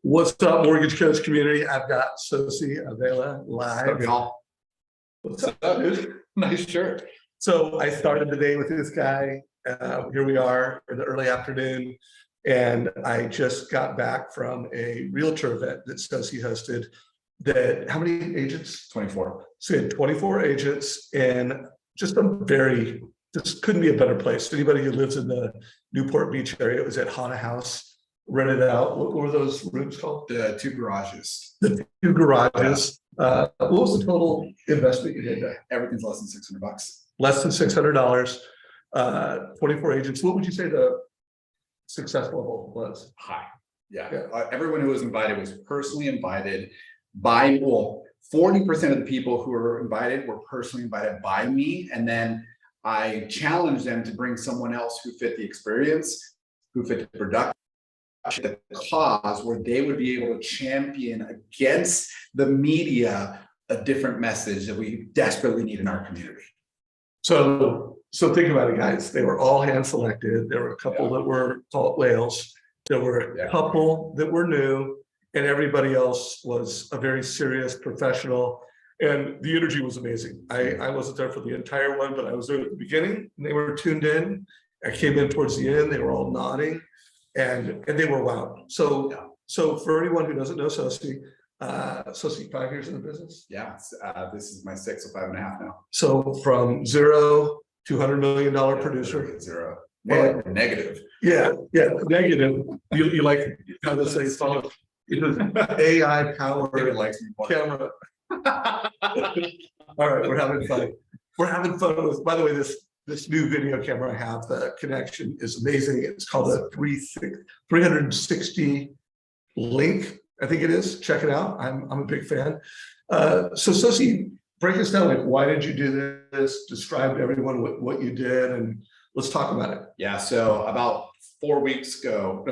What's up, Mortgage Coach community? I've got Sosi Avila live. What's up, dude? Nice shirt. So I started the day with this guy. Here we are in the early afternoon, and I just got back from a realtor event that Sosi hosted. How many agents? 24. So we had 24 agents, and just this couldn't be a better place. Anybody who lives in the Newport Beach area, it was at Haunted House, rented out. What were those rooms called? The 2 garages. The 2 garages. What was the total investment you did there? Everything's less than $600. Less than $600. 24 agents. What would you say the success level was? High. Yeah. Everyone who was invited was personally invited by, well, 40% of the people who were invited were personally invited by me. And then I challenged them to bring someone else who fit the experience, who fit the production, the cause, where they would be able to champion against the media a different message that we desperately need in our community. So think about it, guys. They were all hand selected. There were a couple that were called whales. There were a couple that were new, and everybody else was a very serious professional. And the energy was amazing. I wasn't there for the entire one, but I was there at the beginning, and they were tuned in. I came in towards the end. They were all nodding, and they were wowed. So for anyone who doesn't know Sosi, 5 years in the business. Yeah, this is my 6 or 5.5 now. So from zero to $100 million producer. Zero. More like negative. Yeah, negative. You like how to say solid. It was AI powered camera. All right, we're having fun. We're having fun with, by the way, this new video camera I have, the connection is amazing. It's called a 360 link, I think it is. Check it out. I'm a big fan. So Sosi, break us down. Like, why did you do this? Describe to everyone what you did, and let's talk about it. Yeah. So about 3 weeks ago,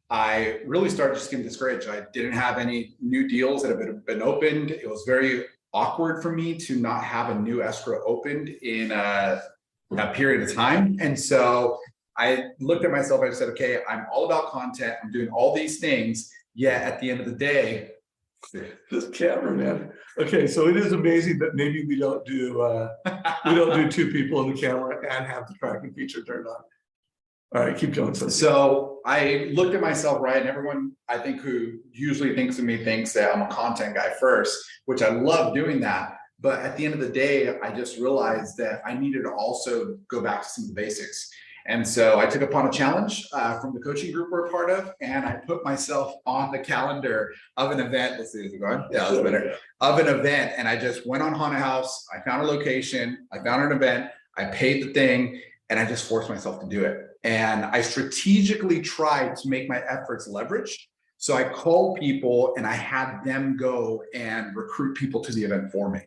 I really started just getting discouraged. I didn't have any new deals that have been opened. It was very awkward for me to not have a new escrow opened in a period of time. And so I looked at myself, I said, okay, I'm all about content. I'm doing all these things. Yet at the end of the day, this camera, man. Okay, so it is amazing that maybe we don't do 2 people in the camera and have the tracking feature turned on. All right, keep going. So I looked at myself, right, and everyone I think who usually thinks of me thinks that I'm a content guy first, which I love doing that. But at the end of the day, I just realized that I needed to also go back to some of the basics. And so I took upon a challenge from the coaching group we're a part of, and I put myself on the calendar of an event. Let's see, is it going? Yeah, that's better. Of an event, and I just went on Haunted House. I found a location. I found an event. I paid the thing, and I just forced myself to do it. And I strategically tried to make my efforts leverage. So I called people, and I had them go and recruit people to the event for me.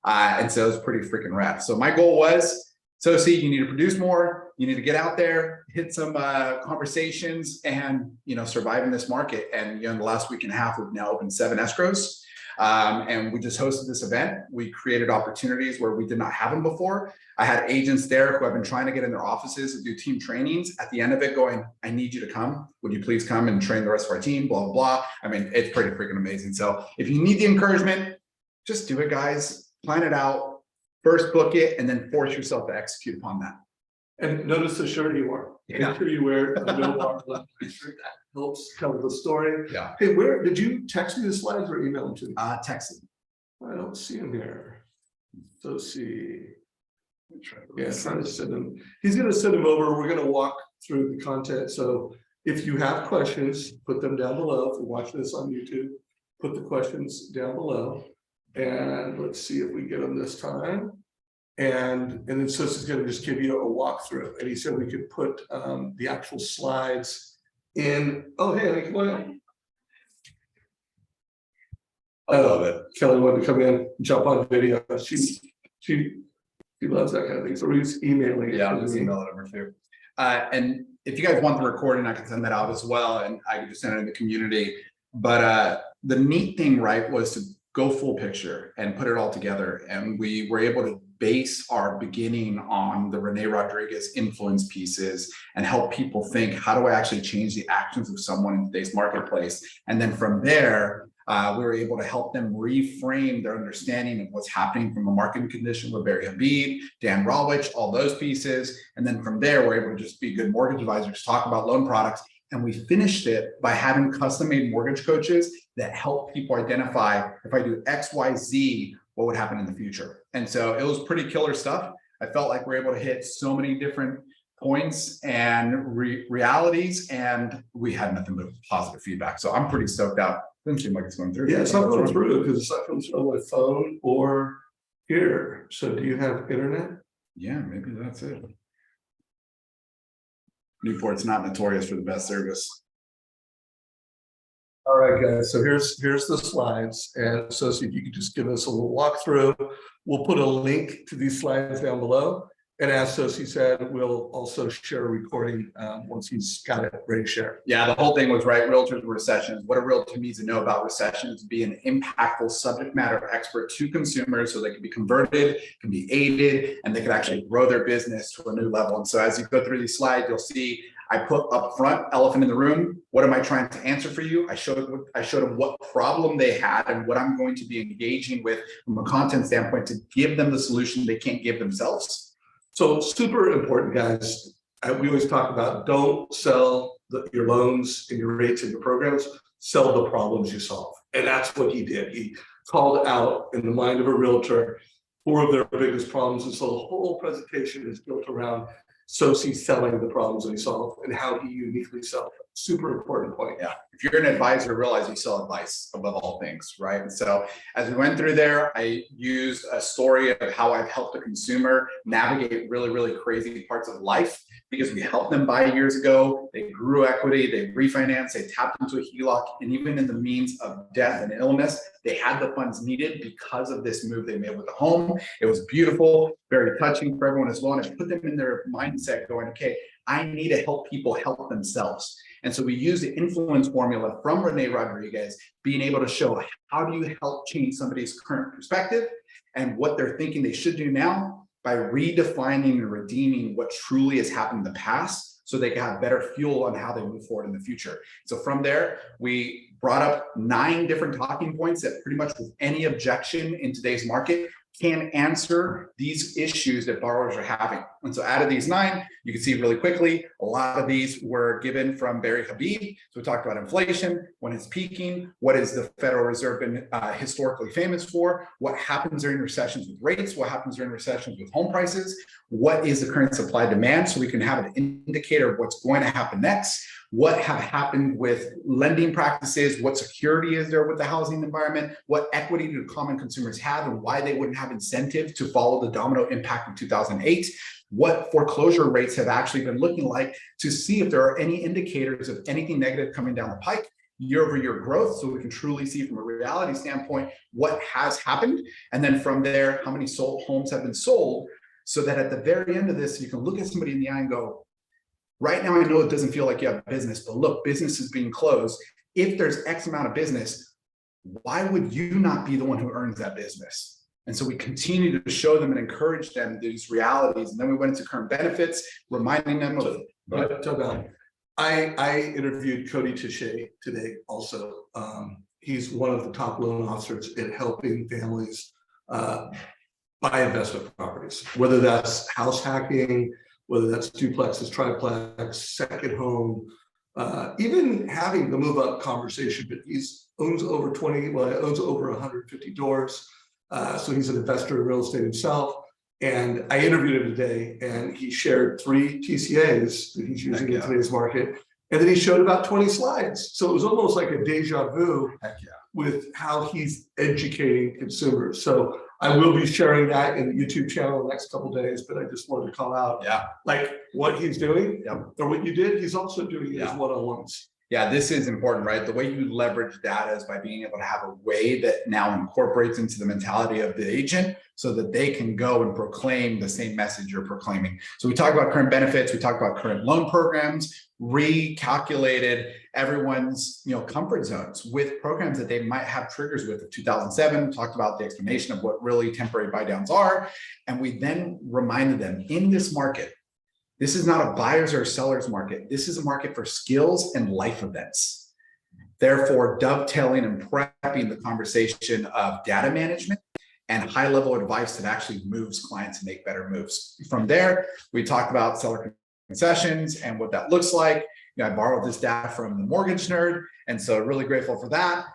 And so it was pretty freaking rad. So my goal was, Sosi, you need to produce more. You need to get out there, hit some conversations, and survive in this market. And in the last week and a half, we've now opened 7 escrows, and we just hosted this event. We created opportunities where we did not have them before. I had agents there who have been trying to get in their offices and do team trainings. At the end of it, going, "I need you to come. Would you please come and train the rest of our team?" Blah blah blah. I mean, it's pretty freaking amazing. So if you need the encouragement, just do it, guys. Plan it out. First book it, and then force yourself to execute upon that. And notice the shirt you wore. Yeah. Make sure you wear a no bar left shirt. That helps tell the story. Yeah. Hey, where did you text me the slides or email them to me? Texting. I don't see him here. Sosi. Yeah, trying to send him. He's going to send him over. We're going to walk through the content. So if you have questions, put them down below. If you're watching this on YouTube, put the questions down below. And let's see if we get them this time. And then Sosi's going to just give you a walkthrough. And he said we could put the actual slides in. Oh, hey, come on. I love it. Kelly wanted to come in, jump on video. She loves that kind of thing. So we're just emailing it. Yeah, I'll just email it over too. And if you guys want the recording, I can send that out as well, and I can just send it in the community. But the neat thing, right, was to go full picture and put it all together. And we were able to base our beginning on the Rene Rodriguez influence pieces and help people think, how do I actually change the actions of someone in today's marketplace? And then from there, we were able to help them reframe their understanding of what's happening from a marketing condition with Barry Habib, Dan Rawich, all those pieces. And then from there, we're able to just be good mortgage advisors, talk about loan products. And we finished it by having custom-made mortgage coaches that help people identify, if I do X, Y, Z, what would happen in the future. And so it was pretty killer stuff. I felt like we're able to hit so many different points and realities, and we had nothing but positive feedback. So I'm pretty stoked out. Doesn't seem like it's going through. Yeah, it's not going through because it's not coming through on my phone or here. So do you have internet? Yeah, maybe that's it. Newport's not notorious for the best service. All right, guys. So here's the slides, and so if you could just give us a little walkthrough, we'll put a link to these slides down below. And as Sosi said, we'll also share a recording once he's got it ready to share. Yeah, the whole thing was right. Realtors and recessions. What a realtor needs to know about recessions: be an impactful subject matter expert to consumers, so they can be converted, can be aided, and they can actually grow their business to a new level. And so, as you go through these slides, you'll see I put up front, elephant in the room. What am I trying to answer for you? I showed them what problem they had and what I'm going to be engaging with from a content standpoint to give them the solution they can't give themselves. So super important, guys. We always talk about don't sell your loans and your rates and your programs, sell the problems you solve. And that's what he did. He called out in the mind of a realtor 4 of their biggest problems. And so the whole presentation is built around Sosi selling the problems that he solved and how he uniquely solved them. Super important point. Yeah. If you're an advisor, realize you sell advice above all things, right? And so as we went through there, I used a story of how I've helped a consumer navigate really, really crazy parts of life, because we helped them buy years ago. They grew equity, they refinanced, they tapped into a HELOC, and even in the means of death and illness, they had the funds needed because of this move they made with the home. It was beautiful, very touching for everyone as well. And it put them in their mindset going, okay, I need to help people help themselves. And so we use the influence formula from Rene Rodriguez, being able to show how do you help change somebody's current perspective and what they're thinking they should do now by redefining and redeeming what truly has happened in the past, so they can have better fuel on how they move forward in the future. So from there, we brought up 9 different talking points that pretty much with any objection in today's market can answer these issues that borrowers are having. And so out of these 9, you can see really quickly, a lot of these were given from Barry Habib. So we talked about inflation, when it's peaking, what is the Federal Reserve been historically famous for, what happens during recessions with rates, what happens during recessions with home prices, what is the current supply demand, so we can have an indicator of what's going to happen next, what have happened with lending practices, what security is there with the housing environment, what equity do common consumers have and why they wouldn't have incentive to follow the domino impact of 2008, what foreclosure rates have actually been looking like, to see if there are any indicators of anything negative coming down the pike, year-over-year growth, so we can truly see from a reality standpoint what has happened. And then from there, how many homes have been sold, so that at the very end of this, you can look at somebody in the eye and go, right now, I know it doesn't feel like you have business, but look, business is being closed. If there's X amount of business, why would you not be the one who earns that business? And so we continue to show them and encourage them these realities. And then we went into current benefits, reminding them of. I interviewed Cody Touche today also. He's one of the top loan officers in helping families buy investment properties, whether that's house hacking, whether that's duplexes, triplex, second home, even having the move up conversation. But owns over 150 doors. So he's an investor in real estate himself. And I interviewed him today, and he shared 3 TCAs that he's using in today's market. And then he showed about 20 slides. So it was almost like a deja vu with how he's educating consumers. So I will be sharing that in the YouTube channel the next couple of days, but I just wanted to call out like what he's doing or what you did, he's also doing it as one-on-ones. Yeah, this is important, right? The way you leverage data is by being able to have a way that now incorporates into the mentality of the agent so that they can go and proclaim the same message you're proclaiming. So we talk about current benefits, we talk about current loan programs, recalculated everyone's comfort zones with programs that they might have triggers with. 2007 talked about the explanation of what really temporary buy downs are. And we then reminded them, in this market, this is not a buyer's or seller's market. This is a market for skills and life events. Therefore, dovetailing and prepping the conversation of data management and high-level advice that actually moves clients to make better moves. From there, we talked about seller concessions and what that looks like. I borrowed this data from the Mortgage Nerd, and so really grateful for that.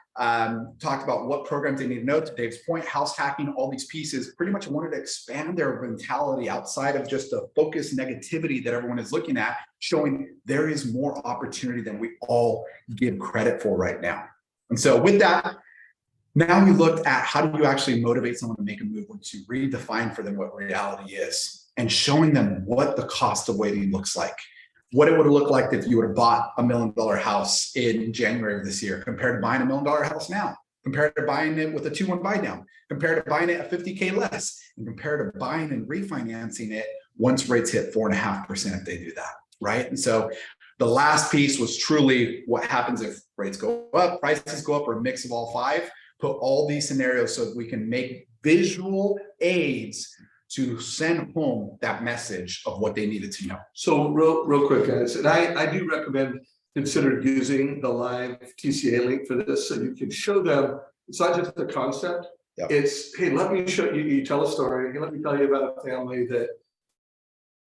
Talked about what programs they need to know. To Dave's point, house hacking, all these pieces, pretty much wanted to expand their mentality outside of just the focused negativity that everyone is looking at, showing there is more opportunity than we all give credit for right now. And so with that, now we looked at how do you actually motivate someone to make a move, once you redefine for them what reality is, and showing them what the cost of waiting looks like. What it would have looked like if you would have bought $1 million house in January of this year, compared to buying $1 million house now, compared to buying it with a 2-1 buy down, compared to buying it at $50K less, and compared to buying and refinancing it once rates hit 4.5% if they do that, right? And so the last piece was truly what happens if rates go up, prices go up, or a mix of all five. Put all these scenarios so that we can make visual aids to send home that message of what they needed to know. So real quick, guys, and I do recommend consider using the live TCA link for this, so you can show them it's not just the concept. Yep. It's, hey, let me show you, you tell a story, let me tell you about a family that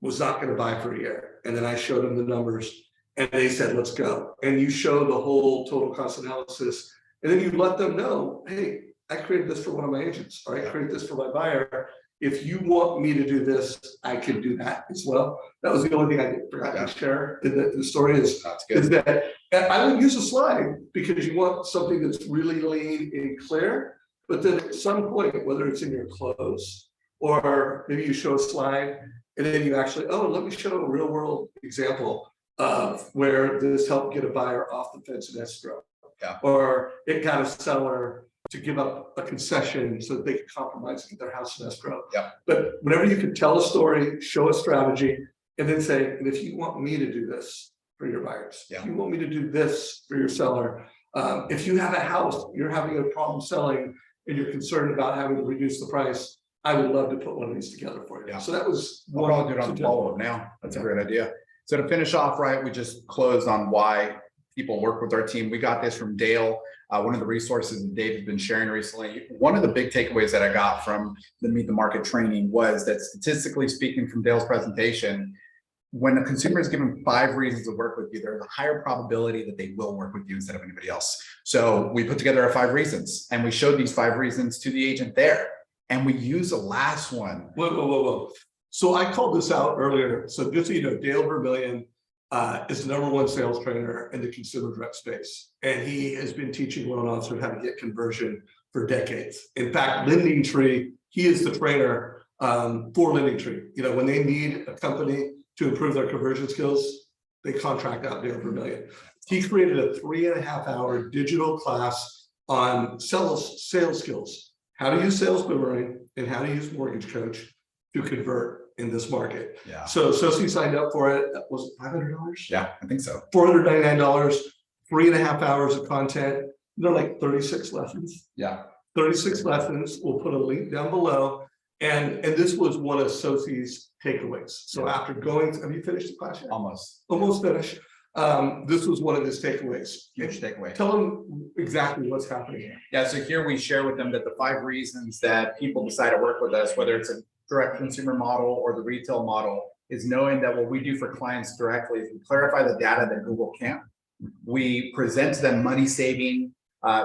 was not going to buy for a year. And then I showed them the numbers and they said, let's go. And you show the whole total cost analysis. And then you let them know, hey, I created this for one of my agents, or I created this for my buyer. If you want me to do this, I can do that as well. That was the only thing I forgot to share in the story is that I would use a slide because you want something that's really lean and clear. But then at some point, whether it's in your close or maybe you show a slide and then you actually, oh, let me show a real world example of where this helped get a buyer off the fence in escrow. Yeah. Or it got a seller to give up a concession so that they could compromise and get their house in escrow. Yeah. But whenever you can tell a story, show a strategy, and then say, and if you want me to do this for your buyers, if you want me to do this for your seller, if you have a house, you're having a problem selling and you're concerned about having to reduce the price, I would love to put one of these together for you. Yeah. So that was one. I'll do it on the follow-up now. That's a great idea. So to finish off, right, we just closed on why people work with our team. We got this from Dale, one of the resources that Dave has been sharing recently. One of the big takeaways that I got from the Meet the Market training was that, statistically speaking, from Dale's presentation, when a consumer is given 5 reasons to work with you, there's a higher probability that they will work with you instead of anybody else. So we put together our 5 reasons and we showed these 5 reasons to the agent there. And we use the last one. Whoa. So I called this out earlier. So just so you know, Dale Vermillion is the #1 sales trainer in the consumer direct space. And he has been teaching loan officers how to get conversion for decades. In fact, Lending Tree, he is the trainer for Lending Tree. You know, when they need a company to improve their conversion skills, they contract out Dale Vermillion. He created a 3.5-hour digital class on sales skills, how to use Sales Boomerang and how to use MortgageCoach to convert in this market. Yeah. So Sosi signed up for it. Was it $500? Yeah, I think so. $499, 3.5 hours of content. They're like 36 lessons. Yeah. 36 lessons. We'll put a link down below. And this was one of Sosi's takeaways. So after going, have you finished the class yet? Almost finished. This was one of his takeaways. Huge takeaway. Tell them exactly what's happening here. Yeah, so here we share with them that the 5 reasons that people decide to work with us, whether it's a direct consumer model or the retail model, is knowing that what we do for clients directly is we clarify the data that Google can't. We present to them money saving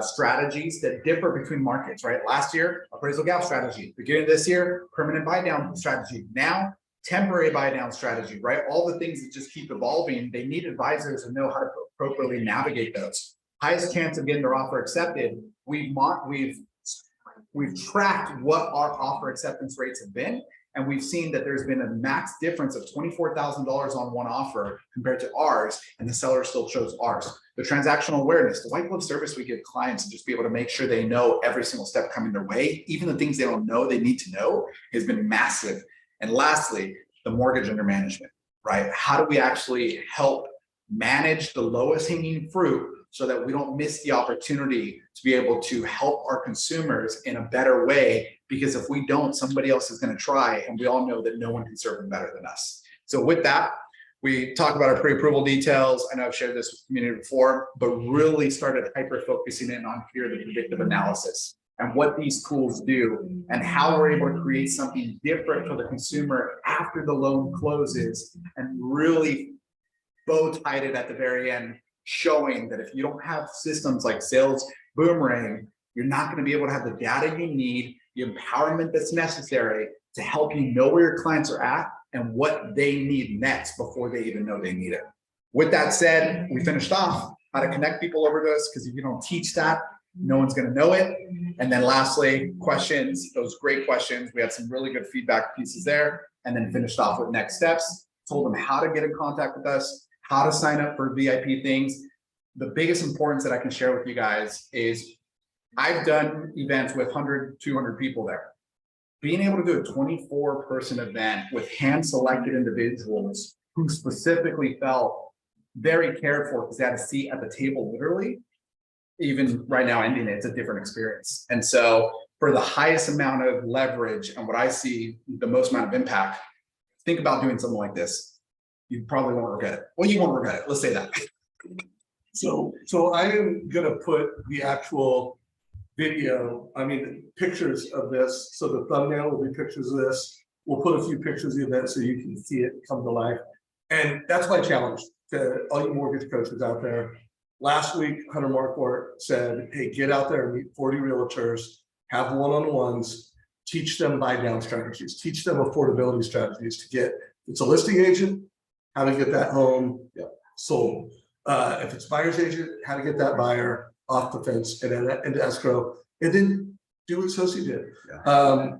strategies that differ between markets, right? Last year, appraisal gap strategy. Beginning of this year, permanent buy down strategy. Now, temporary buy down strategy, right? All the things that just keep evolving. They need advisors who know how to appropriately navigate those. Highest chance of getting their offer accepted. We've tracked what our offer acceptance rates have been, And we've seen that there's been a max difference of $24,000 on one offer compared to ours, and the seller still chose ours. The transactional awareness, the white glove service we give clients to just be able to make sure they know every single step coming their way, even the things they don't know they need to know, has been massive. And lastly, the mortgage under management, right? How do we actually help manage the lowest hanging fruit so that we don't miss the opportunity to be able to help our consumers in a better way? Because if we don't, somebody else is going to try, and we all know that no one can serve them better than us. So with that, we talk about our pre-approval details. I know I've shared this with the community before, but really started hyper-focusing in on here the predictive analysis and what these tools do and how we're able to create something different for the consumer after the loan closes, and really bow tied it at the very end, showing that if you don't have systems like Sales Boomerang, you're not going to be able to have the data you need, the empowerment that's necessary to help you know where your clients are at and what they need next before they even know they need it. With that said, we finished off how to connect people over to us, because if you don't teach that, no one's going to know it. And then lastly, questions, those great questions. We had some really good feedback pieces there, and then finished off with next steps, told them how to get in contact with us, how to sign up for VIP things. The biggest importance that I can share with you guys is I've done events with 100, 200 people there. Being able to do a 24-person event with hand-selected individuals who specifically felt very cared for because they had a seat at the table, literally, even right now ending it, it's a different experience. And so for the highest amount of leverage and what I see the most amount of impact, think about doing something like this. You probably won't regret it. Well, you won't regret it. Let's say that. So I am gonna put the actual video, pictures of this. So the thumbnail will be pictures of this. We'll put a few pictures of the event so you can see it come to life. And that's my challenge to all you mortgage coaches out there. Last week, Hunter Marquardt said, hey, get out there and meet 40 realtors, have one-on-ones, teach them buy down strategies, teach them affordability strategies to get, if it's a listing agent, how to get that home sold. If it's buyer's agent, how to get that buyer off the fence and then into escrow, and then do what Sosi did.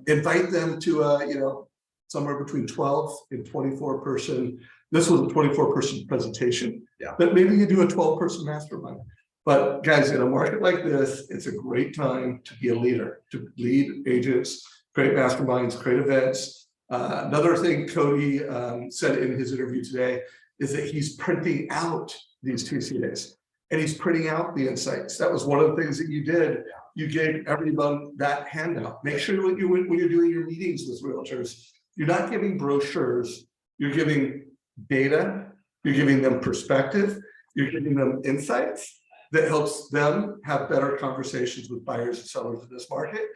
Invite them to somewhere between 12 and 24 person. This was a 24-person presentation, but maybe you do a 12-person mastermind. But guys, in a market like this, it's a great time to be a leader, to lead agents, create masterminds, create events. Another thing Cody said in his interview today is that he's printing out these TCAs and he's printing out the insights. That was one of the things that you did. You gave everyone that handout. Make sure when you're doing your meetings with realtors, you're not giving brochures, you're giving data, you're giving them perspective, you're giving them insights that helps them have better conversations with buyers and sellers in this market.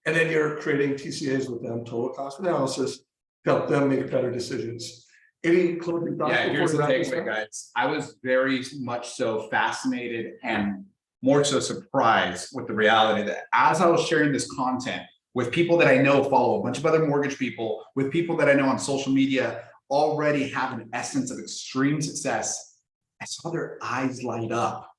And then you're creating TCAs with them, total cost analysis, to help them make better decisions. Any closing thoughts? Yeah, here's the takeaway, guys. I was very much so fascinated and more so surprised with the reality that as I was sharing this content with people that I know follow a bunch of other mortgage people, with people that I know on social media already have an essence of extreme success, I saw their eyes light up,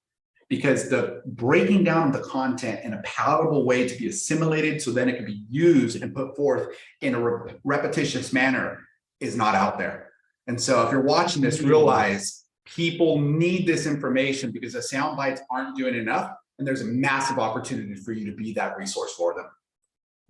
because the breaking down of the content in a palatable way to be assimilated so then it can be used and put forth in a repetitious manner is not out there. And so if you're watching this, realize people need this information, because the sound bites aren't doing enough, and there's a massive opportunity for you to be that resource for them.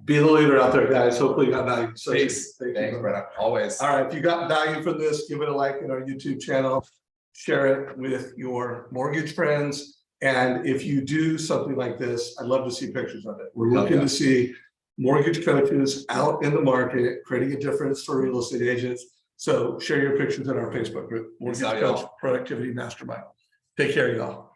Be the leader out there, guys. Hopefully you got value. So Thanks, brother. Always. All right, if you got value from this, give it a like in our YouTube channel, share it with your mortgage friends. And if you do something like this, I'd love to see pictures of it. We're looking to see mortgage coaches out in the market, creating a difference for real estate agents. So share your pictures in our Facebook group, Mortgage Coach Productivity Mastermind. Take care, y'all.